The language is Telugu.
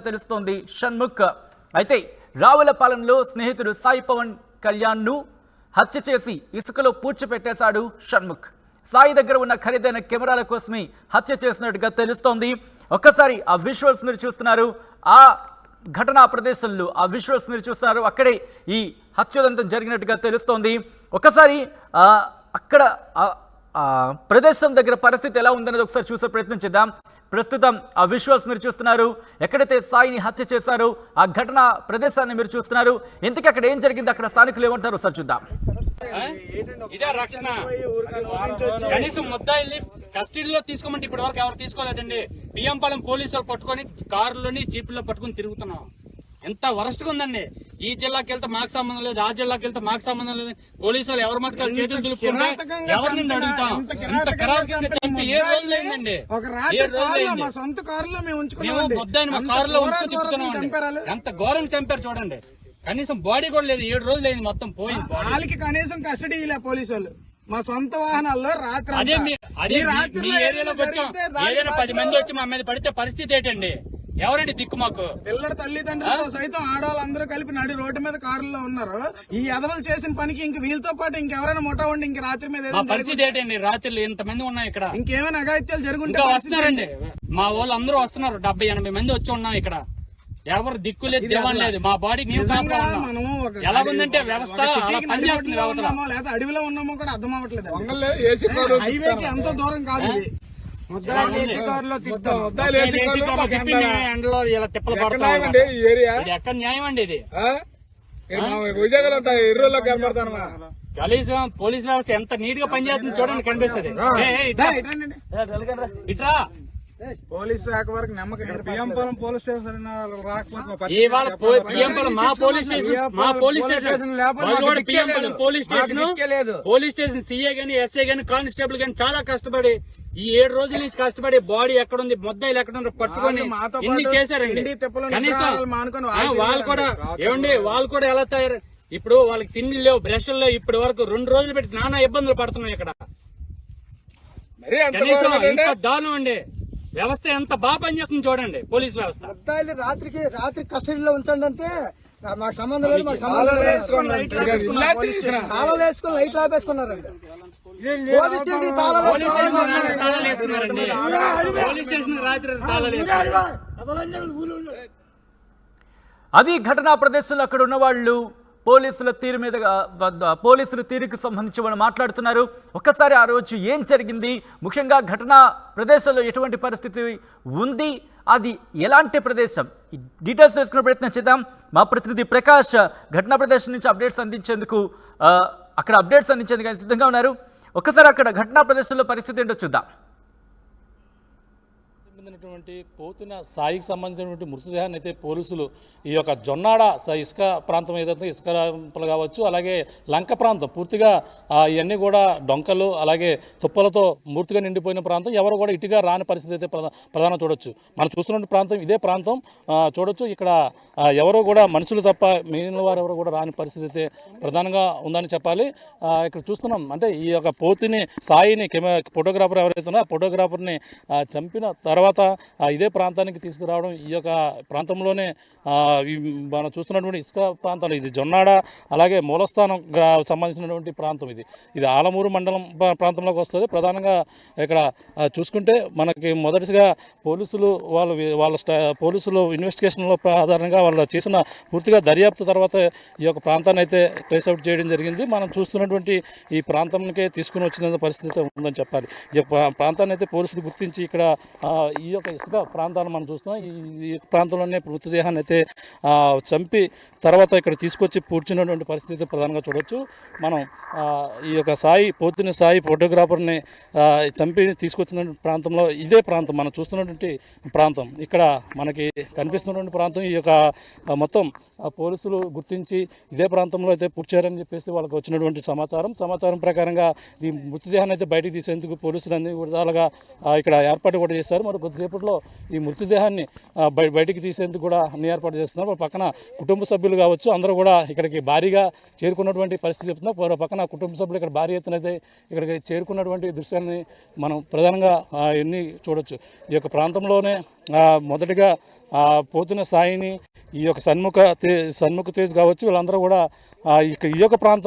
తెలుస్తోంది షణ్ముఖ్. అయితే రావులపాలెంలో స్నేహితుడు సాయి పవన్ కళ్యాణ్ను హత్య చేసి ఇసుకలో పూడ్చిపెట్టేశాడు షణ్ముఖ్. సాయి దగ్గర ఉన్న ఖరీదైన కెమెరాల కోసమే హత్య చేసినట్టుగా తెలుస్తోంది. ఒక్కసారి ఆ విజువల్స్ మీరు చూస్తున్నారు, ఆ ఘటనా ప్రదేశంలో ఆ విజువల్స్ మీరు చూస్తున్నారు. అక్కడే ఈ హత్యోదంతం జరిగినట్టుగా తెలుస్తోంది. ఒకసారి అక్కడ ప్రదేశం దగ్గర పరిస్థితి ఎలా ఉందనేది ఒకసారి చూసే ప్రయత్నం చేద్దాం. ప్రస్తుతం ఆ విజువల్స్ మీరు చూస్తున్నారు. ఎక్కడైతే సాయిని హత్య చేశారో ఆ ఘటన ప్రదేశాన్ని మీరు చూస్తున్నారు. ఇంతకీ అక్కడ ఏం జరిగింది, అక్కడ స్థానికులు ఏమంటారు ఒకసారి చూద్దాం. ఇదే రక్షణ. కనీసం ముద్దాయిల్ని కస్టడీలో తీసుకోమంటే ఇప్పటి వరకు ఎవరు తీసుకోలేదండి. బియ్యంపాలెం పోలీసులు పట్టుకొని కారులోని జీపుల్లో పట్టుకొని తిరుగుతున్నాం. ఎంత వరస్ట్ గా ఉందండి. ఈ జిల్లాకి వెళ్తే మాకు సంబంధం లేదు, ఆ జిల్లాకి వెళ్తే మాకు సంబంధం లేదు. పోలీసులు ఎవరి మట్టుకు చేతులు దులుపుకుంటే ఎవరిని అడుగుతాం? ఇంత కిరాతకంగా చంపి 7 రోజులు అయిందండి. 7 రోజులు అయింది. మేము ముద్దాయిని మా కారులో ఉంచుకుని తిప్పుతున్నాం. ఎంత ఘోరంగా చంపారు చూడండి. కనీసం బాడీ కూడా లేదు. 7 రోజులు అయింది, మొత్తం పోయింది. వాళ్ళకి కనీసం కస్టడీ లే పోలీసు వాళ్ళు. మా సొంత వాహనాల్లో రాత్రి అదే మీ ఏరియాలోకి వచ్చాం. ఏదైనా 10 మంది వచ్చి మా మీద పడితే పరిస్థితి ఏంటండి? ఎవరండి దిక్కు మాకు? పిల్లల తల్లిదండ్రులతో సైతం ఆడవాళ్ళందరూ కలిపి నడి రోడ్డు మీద కారులో ఉన్నారు. ఈ ఎదవలు చేసిన పనికి ఇంక వీళ్ళతో పాటు ఇంకెవరైనా ముఠా ఉండి ఇంక రాత్రి మీద పరిస్థితి ఏంటండి? రాత్రులు ఇంతమంది ఉన్నాయి ఇక్కడ. ఇంకేమైనా అఘాయిత్యాలు జరుగుంటే వస్తున్నారండి. మా వాళ్ళు అందరూ వస్తున్నారు. 70-80 మంది వచ్చి ఉన్నాం ఇక్కడ. ఎవరు దిక్కు లేదు, దివాన్ లేదు. మా బాడీకి మేము ఎలాగుందంటే వ్యవస్థ పనిచేస్తుంది. లేదా అడవిలో ఉన్నామో కూడా అర్థం అవ్వట్లేదు. హైవేకి ఎంత దూరం కాదు. ఎండలో ఇలా తిప్పలు పడుతుంది. ఎక్కడ న్యాయం అండి ఇది? కనీసం పోలీస్ వ్యవస్థ ఎంత నీట్ గా పనిచేస్తుంది చూడండి, కనిపిస్తుంది. ఇట్రా పోలీస్ శాఖ వరకు నమ్మకం. Biyyampalem police station police station CA గానీ ఎస్ఐ గానీ కానిస్టేబుల్ గానీ చాలా కష్టపడి ఈ 7 రోజుల నుంచి కష్టపడి బాడీ ఎక్కడుంది, ముద్దాయిలు ఎక్కడుంది పట్టుకొని ఇన్ని చేశారండి. కనీసం వాళ్ళు కూడా ఏమండి, వాళ్ళు కూడా ఎలా తయారు? ఇప్పుడు వాళ్ళకి తిండి లేవు, బ్రష్లు లేవు. ఇప్పటి వరకు 2 రోజులు పెట్టి నానా ఇబ్బందులు పడుతున్నాయి ఇక్కడ. కనీసం ఇంత దారుణం అండి. వ్యవస్థ ఎంత బాగా పనిచేస్తుంది చూడండి. పోలీస్ వ్యవస్థ రాత్రి కస్టడీలో ఉంచండి అంటే మాకు సంబంధం లేదు, మాకు సంబంధం లేదు. తాళాలు వేసుకుని లైట్లు ఆపేసుకున్నారండి. పోలీస్ స్టేషన్ అది ఘటనా ప్రదేశంలో అక్కడ ఉన్న వాళ్ళు పోలీసుల తీరు మీద పోలీసుల తీరుకు సంబంధించి వాళ్ళు మాట్లాడుతున్నారు. ఒక్కసారి ఆ రోజు ఏం జరిగింది, ముఖ్యంగా ఘటనా ప్రదేశంలో ఎటువంటి పరిస్థితి ఉంది, అది ఎలాంటి ప్రదేశం, డీటెయిల్స్ తెలుసుకునే ప్రయత్నం చేద్దాం. మా ప్రతినిధి ప్రకాష్ ఘటనా ప్రదేశం నుంచి అప్డేట్స్ అందించేందుకు సిద్ధంగా ఉన్నారు. ఒక్కసారి అక్కడ ఘటనా ప్రదేశంలో పరిస్థితి ఏంటో చూద్దాం. పోతున్న సాయికి సంబంధించినటువంటి మృతదేహాన్ని అయితే పోలీసులు ఈ యొక్క జొన్నాడ ఇసుక ప్రాంతం ఏదైతే ఇసుక కావచ్చు, అలాగే లంక ప్రాంతం పూర్తిగా ఇవన్నీ కూడా డొంకలు అలాగే తుప్పలతో మూర్తిగా నిండిపోయిన ప్రాంతం. ఎవరు కూడా ఇటుగా రాని పరిస్థితి అయితే ప్రధానం చూడొచ్చు. మనం చూస్తున్న ప్రాంతం ఇదే ప్రాంతం చూడొచ్చు. ఇక్కడ ఎవరు కూడా మనుషులు తప్ప మిగిలిన వారు ఎవరు కూడా రాని పరిస్థితి అయితే ప్రధానంగా ఉందని చెప్పాలి. ఇక్కడ చూస్తున్నాం అంటే ఈ యొక్క పోతుని సాయిని ఫోటోగ్రాఫర్ ఎవరైతే ఉన్నారో ఆ ఫోటోగ్రాఫర్ని చంపిన తర్వాత ఇదే ప్రాంతానికి తీసుకురావడం. ఈ యొక్క ప్రాంతంలోనే మనం చూస్తున్నటువంటి ఇసుక ప్రాంతాలు, ఇది జొన్నాడ అలాగే మూలస్థానం సంబంధించినటువంటి ప్రాంతం. ఇది ఆలమూరు మండలం ప్రాంతంలోకి వస్తుంది. ప్రధానంగా ఇక్కడ చూసుకుంటే మనకి మొదటిగా పోలీసులు ఇన్వెస్టిగేషన్లో ఆధారంగా వాళ్ళు చేసిన పూర్తిగా దర్యాప్తు తర్వాత ఈ యొక్క ప్రాంతాన్ని అయితే ట్రేస్ అవుట్ చేయడం జరిగింది. మనం చూస్తున్నటువంటి ఈ ప్రాంతానికే తీసుకుని వచ్చిన పరిస్థితి ఉందని చెప్పాలి. ఈ ప్రాంతాన్ని అయితే పోలీసులు గుర్తించి ఇక్కడ ఈ యొక్క ఇసుక ప్రాంతాన్ని మనం చూస్తున్నాం. ఈ ప్రాంతంలోనే మృతదేహాన్ని అయితే చంపి తర్వాత ఇక్కడ తీసుకొచ్చి పూడ్చినటువంటి పరిస్థితి ప్రధానంగా చూడవచ్చు. మనం ఈ యొక్క పోతున్న సాయి ఫోటోగ్రాఫర్ని చంపి తీసుకొచ్చిన ప్రాంతంలో ఇదే ప్రాంతం మనం చూస్తున్నటువంటి ప్రాంతం. ఇక్కడ మనకి కనిపిస్తున్నటువంటి ప్రాంతం ఈ యొక్క మొత్తం పోలీసులు గుర్తించి ఇదే ప్రాంతంలో అయితే పూడ్చారని చెప్పేసి వాళ్ళకి వచ్చినటువంటి సమాచారం ప్రకారంగా ఈ మృతదేహాన్ని అయితే బయటకు తీసేందుకు పోలీసులు అన్ని విధాలుగా ఇక్కడ ఏర్పాటు కూడా చేశారు. మరి కొద్దిసేపట్లో ఈ మృతదేహాన్ని బయటికి తీసేందుకు కూడా అన్ని ఏర్పాటు చేస్తున్నారు. పక్కన కుటుంబ సభ్యులు కావచ్చు అందరూ కూడా ఇక్కడికి భారీగా చేరుకున్నటువంటి పరిస్థితి చెప్తున్నారు. పక్కన కుటుంబ సభ్యులు ఇక్కడ భారీ ఎత్తున అయితే ఇక్కడికి చేరుకున్నటువంటి దృశ్యాన్ని మనం ప్రధానంగా ఎన్ని చూడొచ్చు. ఈ యొక్క ప్రాంతంలోనే మొదటిగా పోతున్న సాయిని ఈ యొక్క సన్ముఖ తేజ్ కావచ్చు వీళ్ళందరూ కూడా ఈ యొక్క ప్రాంతం